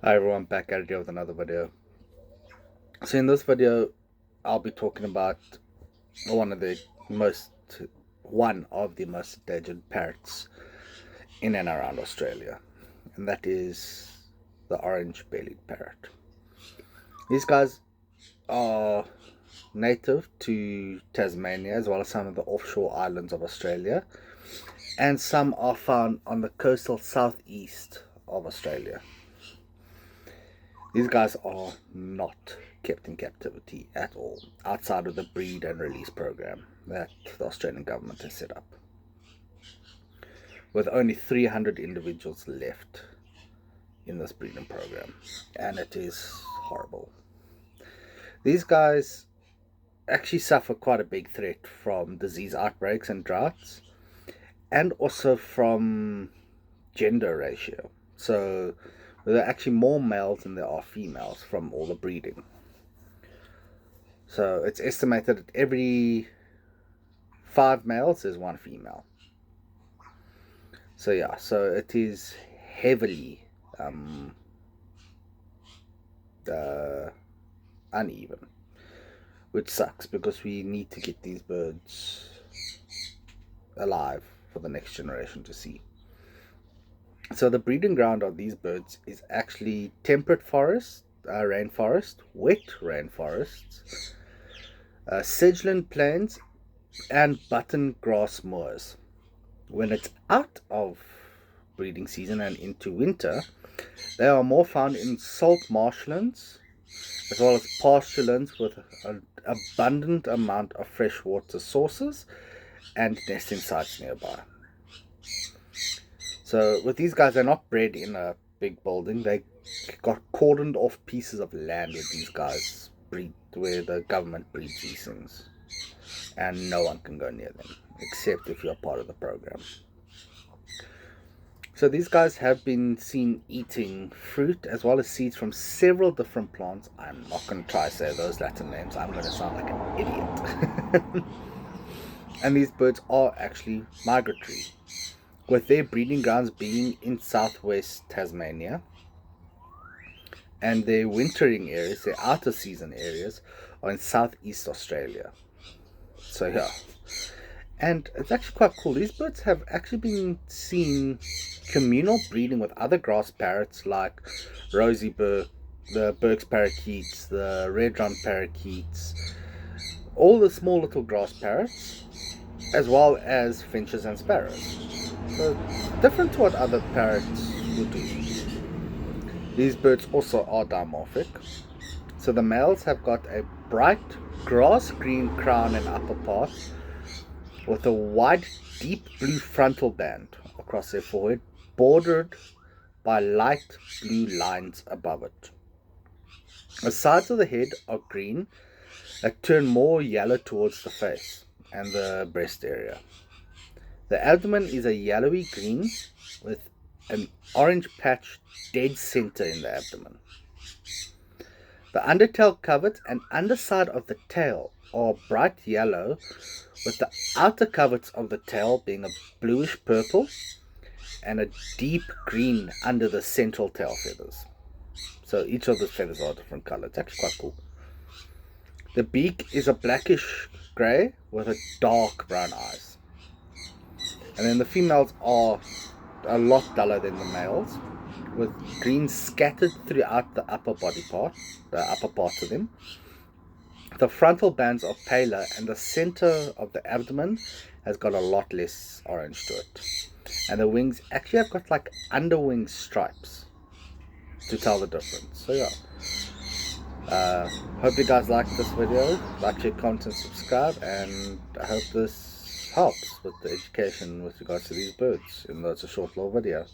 Hi everyone, back at it with another video. So in this video, I'll be talking about one of the most one of the most endangered parrots in and around Australia, and that is the orange-bellied parrot. These guys are native to Tasmania as well as some of the offshore islands of Australia, and some are found on the coastal southeast of Australia. These guys are not kept in captivity at all, outside of the breed and release program that the Australian government has set up, with only 300 individuals left in this breeding program, and it is horrible. These guys actually suffer quite a big threat from disease outbreaks and droughts, and also from gender ratio. So there are actually more males than there are females from all the breeding. So it's estimated that every 5 males is 1 female. So yeah, so it is heavily uneven, which sucks because we need to get these birds alive for the next generation to see. So the breeding ground of these birds is actually temperate forest, rainforest, wet rainforests, sedgeland plains, and button grass moors. When it's out of breeding season and into winter, they are more found in salt marshlands as well as pasturelands with an abundant amount of freshwater sources and nesting sites nearby. So with these guys, they're not bred in a big building. They got cordoned off pieces of land where these guys breed, where the government breeds these things, and no one can go near them except if you're part of the program. So these guys have been seen eating fruit as well as seeds from several different plants. I'm not going to try to say those Latin names. I'm going to sound like an idiot. And these birds are actually migratory, with their breeding grounds being in southwest Tasmania, and their wintering areas, their outer season areas, are in southeast Australia. So yeah, and it's actually quite cool. These birds have actually been seen communal breeding with other grass parrots like rosy Burke, the Burke's parakeets, the red-rump parakeets, all the small little grass parrots, as well as finches and sparrows. So different to what other parrots would do. These birds also are dimorphic. So the males have got a bright grass green crown and upper part, with a wide, deep blue frontal band across their forehead, bordered by light blue lines above it. The sides of the head are green that turn more yellow towards the face and the breast area. The abdomen is a yellowy green with an orange patch dead center in the abdomen. The undertail coverts and underside of the tail are bright yellow, with the outer coverts of the tail being a bluish purple and a deep green under the central tail feathers. So each of the feathers are a different color. It's actually quite cool. The beak is a blackish grey with a dark brown eyes. And then the females are a lot duller than the males, with green scattered throughout the upper body part, the upper part of them. The frontal bands are paler, and the center of the abdomen has got a lot less orange to it. And the wings actually have got like underwing stripes to tell the difference. So yeah, hope you guys like this video. Like, share, comment, and subscribe, and I hope this helps with the education with regards to these birds, even though it's a short little video.